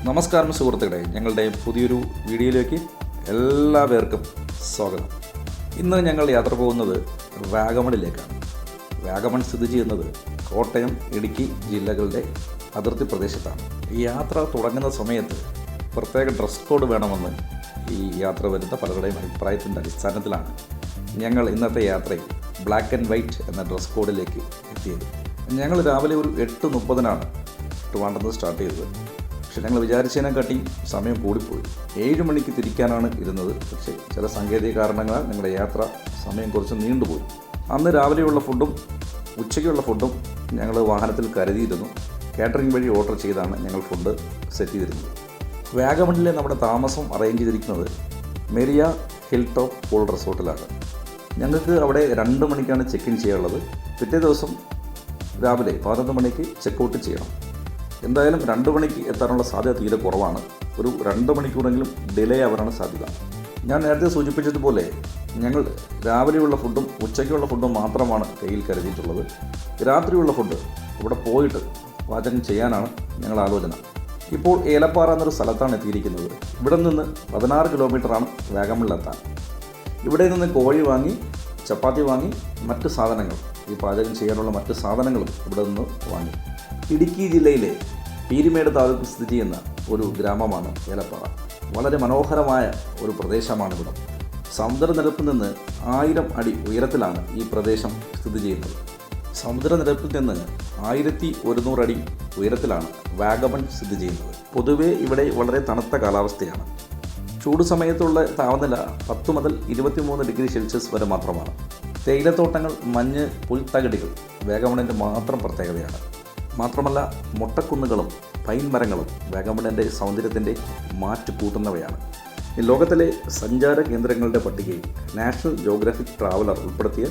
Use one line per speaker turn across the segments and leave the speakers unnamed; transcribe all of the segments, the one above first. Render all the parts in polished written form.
നമസ്കാരം സുഹൃത്തുക്കളെ, ഞങ്ങളുടെ പുതിയൊരു വീഡിയോയിലേക്ക് എല്ലാവർക്കും സ്വാഗതം. ഇന്ന് ഞങ്ങൾ യാത്ര പോകുന്നത് വാഗമണിലേക്കാണ്. വാഗമൺ സ്ഥിതി ചെയ്യുന്നത് കോട്ടയം, ഇടുക്കി ജില്ലകളുടെ അതിർത്തി പ്രദേശത്താണ്. ഈ യാത്ര തുടങ്ങുന്ന സമയത്ത് പ്രത്യേക ഡ്രസ് കോഡ് വേണമെന്ന് ഈ യാത്ര വരുന്ന പലരുടെയും അഭിപ്രായത്തിൻ്റെ അടിസ്ഥാനത്തിലാണ് ഞങ്ങൾ ഇന്നത്തെ യാത്രയിൽ ബ്ലാക്ക് ആൻഡ് വൈറ്റ് എന്ന ഡ്രസ് കോഡിലേക്ക് എത്തിയത്. ഞങ്ങൾ രാവിലെ ഒരു 8:30 ട്രിവാൻഡ്രത്ത് സ്റ്റാർട്ട് ചെയ്തത്. പക്ഷെ ഞങ്ങൾ വിചാരിച്ചതിനെക്കാട്ടി സമയം കൂടിപ്പോയി. 7 മണിക്ക് തിരിക്കാനാണ് ഇരുന്നത്. പക്ഷേ ചില സാങ്കേതിക കാരണങ്ങളാൽ ഞങ്ങളുടെ യാത്ര സമയം കുറച്ച് നീണ്ടുപോയി. അന്ന് രാവിലെയുള്ള ഫുഡും ഉച്ചയ്ക്കുള്ള ഫുഡും ഞങ്ങൾ വാഹനത്തിൽ കരുതിയിരുന്നു. കാറ്ററിംഗ് വഴി ഓർഡർ ചെയ്താണ് ഞങ്ങൾ ഫുഡ് സെറ്റ് ചെയ്തിരുന്നത്. വാഗമണിലെ നമ്മുടെ താമസം അറേഞ്ച് ചെയ്തിരിക്കുന്നത് മെരിയ ഹിൽ ടോപ്പ് പൂൾ റിസോർട്ടിലാണ്. ഞങ്ങൾക്ക് അവിടെ 2 മണിക്കാണ് ചെക്ക് ഇൻ ചെയ്യാനുള്ളത്. പിറ്റേ ദിവസം രാവിലെ 11 മണിക്ക് ചെക്ക് ഔട്ട് ചെയ്യണം. എന്തായാലും 2 മണിക്ക് എത്താനുള്ള സാധ്യത തീരെ കുറവാണ്. ഒരു 2 മണിക്കൂറെങ്കിലും ഡിലേ ആവാനാണ് സാധ്യത. ഞാൻ നേരത്തെ സൂചിപ്പിച്ചതുപോലെ ഞങ്ങൾ രാവിലെയുള്ള ഫുഡും ഉച്ചയ്ക്കുള്ള ഫുഡും മാത്രമാണ് കയ്യിൽ കരുതിയിട്ടുള്ളത്. രാത്രിയുള്ള ഫുഡ് ഇവിടെ പോയിട്ട് പാചകം ചെയ്യാനാണ് ഞങ്ങൾ ആലോചന. ഇപ്പോൾ ഏലപ്പാറ എന്നൊരു സ്ഥലത്താണ് എത്തിയിരിക്കുന്നത്. ഇവിടെ നിന്ന് 16 കിലോമീറ്ററാണ് വാഗമണിലെത്താൻ. ഇവിടെ നിന്ന് കോഴി വാങ്ങി, ചപ്പാത്തി വാങ്ങി, മറ്റ് സാധനങ്ങൾ, ഈ പാചകം ചെയ്യാനുള്ള മറ്റ് സാധനങ്ങളും ഇവിടെ നിന്ന് വാങ്ങി. ഇടുക്കി ജില്ലയിലെ പീരുമേട് താലൂക്കിൽ സ്ഥിതി ചെയ്യുന്ന ഒരു ഗ്രാമമാണ് ഏലപ്പാറ. വളരെ മനോഹരമായ ഒരു പ്രദേശമാണിവിടം. സമുദ്രനിരപ്പിൽ നിന്ന് 1000 അടി ഉയരത്തിലാണ് ഈ പ്രദേശം സ്ഥിതി ചെയ്യുന്നത്. സമുദ്രനിരപ്പിൽ നിന്ന് 1100 അടി ഉയരത്തിലാണ് വാഗമൺ സ്ഥിതി ചെയ്യുന്നത്. പൊതുവേ ഇവിടെ വളരെ തണുത്ത കാലാവസ്ഥയാണ്. ചൂട് സമയത്തുള്ള താപനില 10 മുതൽ 23 ഡിഗ്രി സെൽഷ്യസ് വരെ മാത്രമാണ്. തേയിലത്തോട്ടങ്ങൾ, മഞ്ഞ്, പുൽത്തകിടികൾ വാഗമണിൻ്റെ മാത്രം പ്രത്യേകതയാണ്. മാത്രമല്ല, മൊട്ടക്കുന്നുകളും പൈൻ മരങ്ങളും വാഗമണിൻ്റെ സൗന്ദര്യത്തിൻ്റെ മാറ്റു കൂട്ടുന്നവയാണ്. ലോകത്തിലെ സഞ്ചാര കേന്ദ്രങ്ങളുടെ പട്ടികയിൽ നാഷണൽ ജോഗ്രഫിക് ട്രാവലർ ഉൾപ്പെടുത്തിയ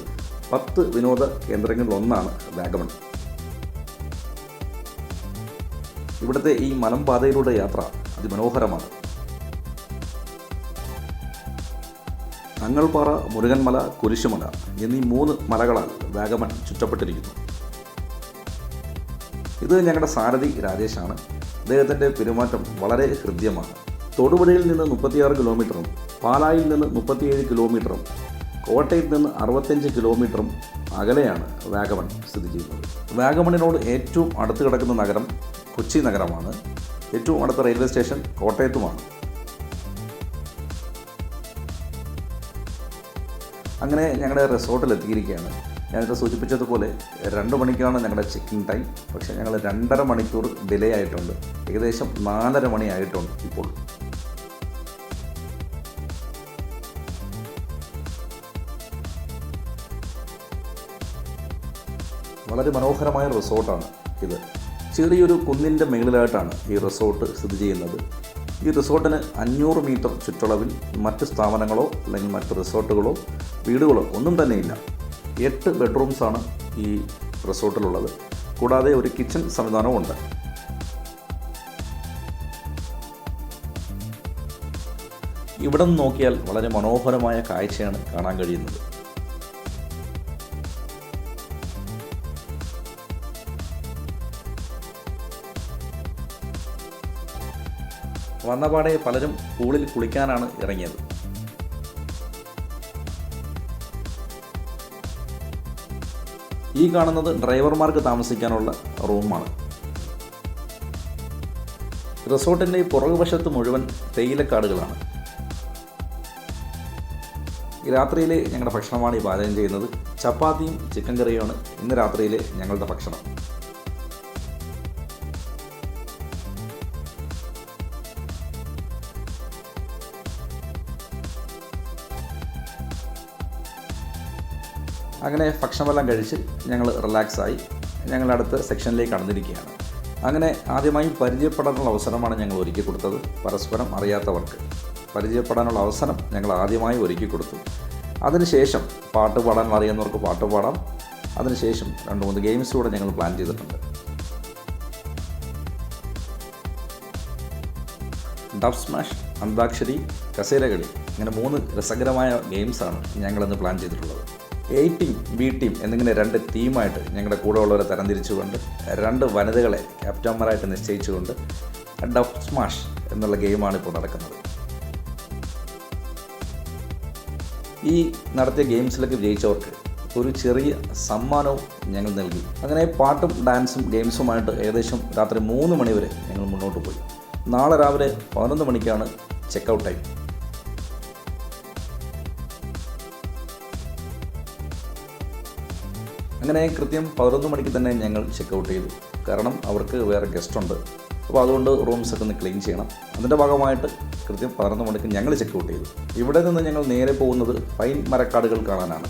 10 വിനോദ കേന്ദ്രങ്ങളിലൊന്നാണ് വാഗമൺ. ഇവിടുത്തെ ഈ മലമ്പാതയിലൂടെ യാത്ര അതിമനോഹരമാണ്. തങ്ങൾപ്പാറ, മുരുകൻമല, കുരിശുമല എന്നീ 3 മലകളാൽ വാഗമൺ ചുറ്റപ്പെട്ടിരിക്കുന്നു. ഇത് ഞങ്ങളുടെ സാരഥി രാജേഷാണ്. അദ്ദേഹത്തിൻ്റെ പെരുമാറ്റം വളരെ ഹൃദ്യമാണ്. തൊടുപുഴയിൽ നിന്ന് 36 കിലോമീറ്ററും പാലായിൽ നിന്ന് 37 കിലോമീറ്ററും കോട്ടയത്ത് നിന്ന് 65 കിലോമീറ്ററും അകലെയാണ് വാഗമൺ സ്ഥിതി ചെയ്യുന്നത്. വാഗമണിനോട് ഏറ്റവും അടുത്ത് കിടക്കുന്ന നഗരം കൊച്ചി നഗരമാണ്. ഏറ്റവും അടുത്ത റെയിൽവേ സ്റ്റേഷൻ കോട്ടയത്തുമാണ്. അങ്ങനെ ഞങ്ങളുടെ റിസോർട്ടിൽ എത്തിയിരിക്കുകയാണ്. ഞാനിത് സൂചിപ്പിച്ചതുപോലെ 2 മണിക്കാണ് ഞങ്ങളുടെ ചെക്കിംഗ് ടൈം. പക്ഷേ ഞങ്ങൾ 2.5 മണിക്കൂർ ഡിലേ ആയിട്ടുണ്ട്. ഏകദേശം 4:30 മണി ആയിട്ടുണ്ട് ഇപ്പോൾ. വളരെ മനോഹരമായ റിസോർട്ടാണ് ഇത്. ചെറിയൊരു കുന്നിൻ്റെ മുകളിലായിട്ടാണ് ഈ റിസോർട്ട് സ്ഥിതി ചെയ്യുന്നത്. ഈ റിസോർട്ടിന് 500 മീറ്റർ ചുറ്റളവിൽ മറ്റ് സ്ഥാപനങ്ങളോ അല്ലെങ്കിൽ മറ്റ് റിസോർട്ടുകളോ വീടുകളോ ഒന്നും തന്നെയില്ല. 8 ബെഡ്റൂംസാണ് ഈ റിസോർട്ടിലുള്ളത്. കൂടാതെ ഒരു കിച്ചൺ സംവിധാനവും ഉണ്ട്. ഇവിടെ നിന്ന് നോക്കിയാൽ വളരെ മനോഹരമായ കാഴ്ചയാണ് കാണാൻ കഴിയുന്നത്. വന്നപാടെ പലരും പൂളിൽ കുളിക്കാനാണ് ഇറങ്ങിയത്. ഈ കാണുന്നത് ഡ്രൈവർമാർക്ക് താമസിക്കാനുള്ള റൂമാണ്. റിസോർട്ടിൻ്റെ പുറകുവശത്ത് മുഴുവൻ തേയിലക്കാടുകളാണ്. രാത്രിയിലെ ഞങ്ങളുടെ ഭക്ഷണമാണ് ഈ പാചകം ചെയ്യുന്നത്. ചപ്പാത്തിയും ചിക്കൻ കറിയുമാണ് ഇന്ന് രാത്രിയിലെ ഞങ്ങളുടെ ഭക്ഷണം. അങ്ങനെ ഭക്ഷണമെല്ലാം കഴിച്ച് ഞങ്ങൾ റിലാക്സായി ഞങ്ങളുടെ അടുത്ത സെക്ഷനിലേക്ക് കടന്നിരിക്കുകയാണ്. അങ്ങനെ ആദ്യമായി പരിചയപ്പെടാനുള്ള അവസരമാണ് ഞങ്ങൾ ഒരുക്കി കൊടുത്തത്. പരസ്പരം അറിയാത്തവർക്ക് പരിചയപ്പെടാനുള്ള അവസരം ഞങ്ങൾ ആദ്യമായി ഒരുക്കി കൊടുത്തു. അതിനുശേഷം പാട്ട് പാടാൻ അറിയുന്നവർക്ക് പാട്ട് പാടാം. അതിനുശേഷം 2-3 ഗെയിംസ് കൂടെ ഞങ്ങൾ പ്ലാൻ ചെയ്തിട്ടുണ്ട്. ഡബ് സ്മാഷ്, അന്താക്ഷരി, കസേരകളി, ഇങ്ങനെ 3 രസകരമായ ഗെയിംസാണ് ഞങ്ങളിന്ന് പ്ലാൻ ചെയ്തിട്ടുള്ളത്. എ ടീം, ബി ടീം എന്നിങ്ങനെ 2 ടീമായിട്ട് ഞങ്ങളുടെ കൂടെ ഉള്ളവരെ തരംതിരിച്ചുകൊണ്ട് 2 വനിതകളെ ക്യാപ്റ്റന്മാരായിട്ട് നിശ്ചയിച്ചുകൊണ്ട് ഡഫ് സ്മാഷ് എന്നുള്ള ഗെയിമാണ് ഇപ്പോൾ നടക്കുന്നത്. ഈ നടത്തിയ ഗെയിംസിലൊക്കെ വിജയിച്ചവർക്ക് ഒരു ചെറിയ സമ്മാനവും ഞങ്ങൾ നൽകി. അങ്ങനെ പാട്ടും ഡാൻസും ഗെയിംസുമായിട്ട് ഏകദേശം രാത്രി 3 മണി വരെ ഞങ്ങൾ മുന്നോട്ട് പോയി. നാളെ രാവിലെ 11 മണിക്കാണ് ചെക്കൗട്ട് ടൈം. അങ്ങനെ കൃത്യം 11 മണിക്ക് തന്നെ ഞങ്ങൾ ചെക്കൗട്ട് ചെയ്തു. കാരണം അവർക്ക് വേറെ ഗസ്റ്റുണ്ട്. അപ്പോൾ അതുകൊണ്ട് റൂംസൊക്കെ ഒന്ന് ക്ലീൻ ചെയ്യണം. അതിൻ്റെ ഭാഗമായിട്ട് കൃത്യം 11 മണിക്ക് ഞങ്ങൾ ചെക്കൗട്ട് ചെയ്തു. ഇവിടെ നിന്ന് ഞങ്ങൾ നേരെ പോകുന്നത് പൈൻ മരക്കാടുകൾ കാണാനാണ്.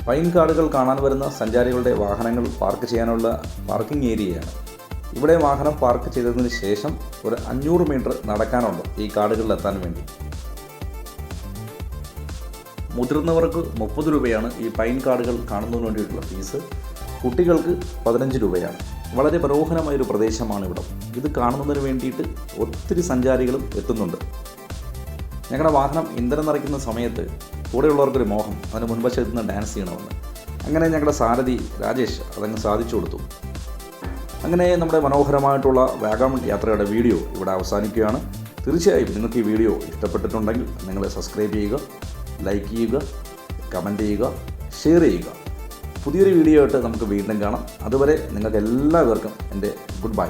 പൈൻ കാടുകൾ കാണാൻ വരുന്ന സഞ്ചാരികളുടെ വാഹനങ്ങൾ പാർക്ക് ചെയ്യാനുള്ള പാർക്കിംഗ് ഏരിയയാണ്. ഇവിടെ വാഹനം പാർക്ക് ചെയ്തതിന് ശേഷം ഒരു 500 മീറ്റർ നടക്കാനുണ്ട് ഈ കാടുകളിലെത്താൻ വേണ്ടി. മുതിർന്നവർക്ക് 30 രൂപയാണ് ഈ പൈൻ കാടുകൾ കാണുന്നതിന് വേണ്ടിയിട്ടുള്ള ഫീസ്. കുട്ടികൾക്ക് 15 രൂപയാണ്. വളരെ മനോഹരമായൊരു പ്രദേശമാണ് ഇവിടം. ഇത് കാണുന്നതിന് വേണ്ടിയിട്ട് ഒത്തിരി സഞ്ചാരികളും എത്തുന്നുണ്ട്. ഞങ്ങളുടെ വാഹനം ഇന്ധനം നിറയ്ക്കുന്ന സമയത്ത് കൂടെയുള്ളവർക്കൊരു മോഹം അതിന് മുൻവശത്ത് നിന്ന് ഡാൻസ് ചെയ്യണമെന്ന്. അങ്ങനെ ഞങ്ങളുടെ സാരഥി രാജേഷ് അതങ്ങ് സാധിച്ചു കൊടുത്തു. അങ്ങനെ നമ്മുടെ മനോഹരമായിട്ടുള്ള വാഗമൺ യാത്രയുടെ വീഡിയോ ഇവിടെ അവസാനിക്കുകയാണ്. തീർച്ചയായും നിങ്ങൾക്ക് ഈ വീഡിയോ ഇഷ്ടപ്പെട്ടിട്ടുണ്ടെങ്കിൽ നിങ്ങൾ സബ്സ്ക്രൈബ് ചെയ്യുക, ലൈക്ക് ചെയ്യുക, കമൻറ്റ് ചെയ്യുക, ഷെയർ ചെയ്യുക. പുതിയൊരു വീഡിയോ ആയിട്ട് നമുക്ക് വീണ്ടും കാണാം. അതുവരെ നിങ്ങൾക്ക് എല്ലാവർക്കും എൻ്റെ ഗുഡ് ബൈ.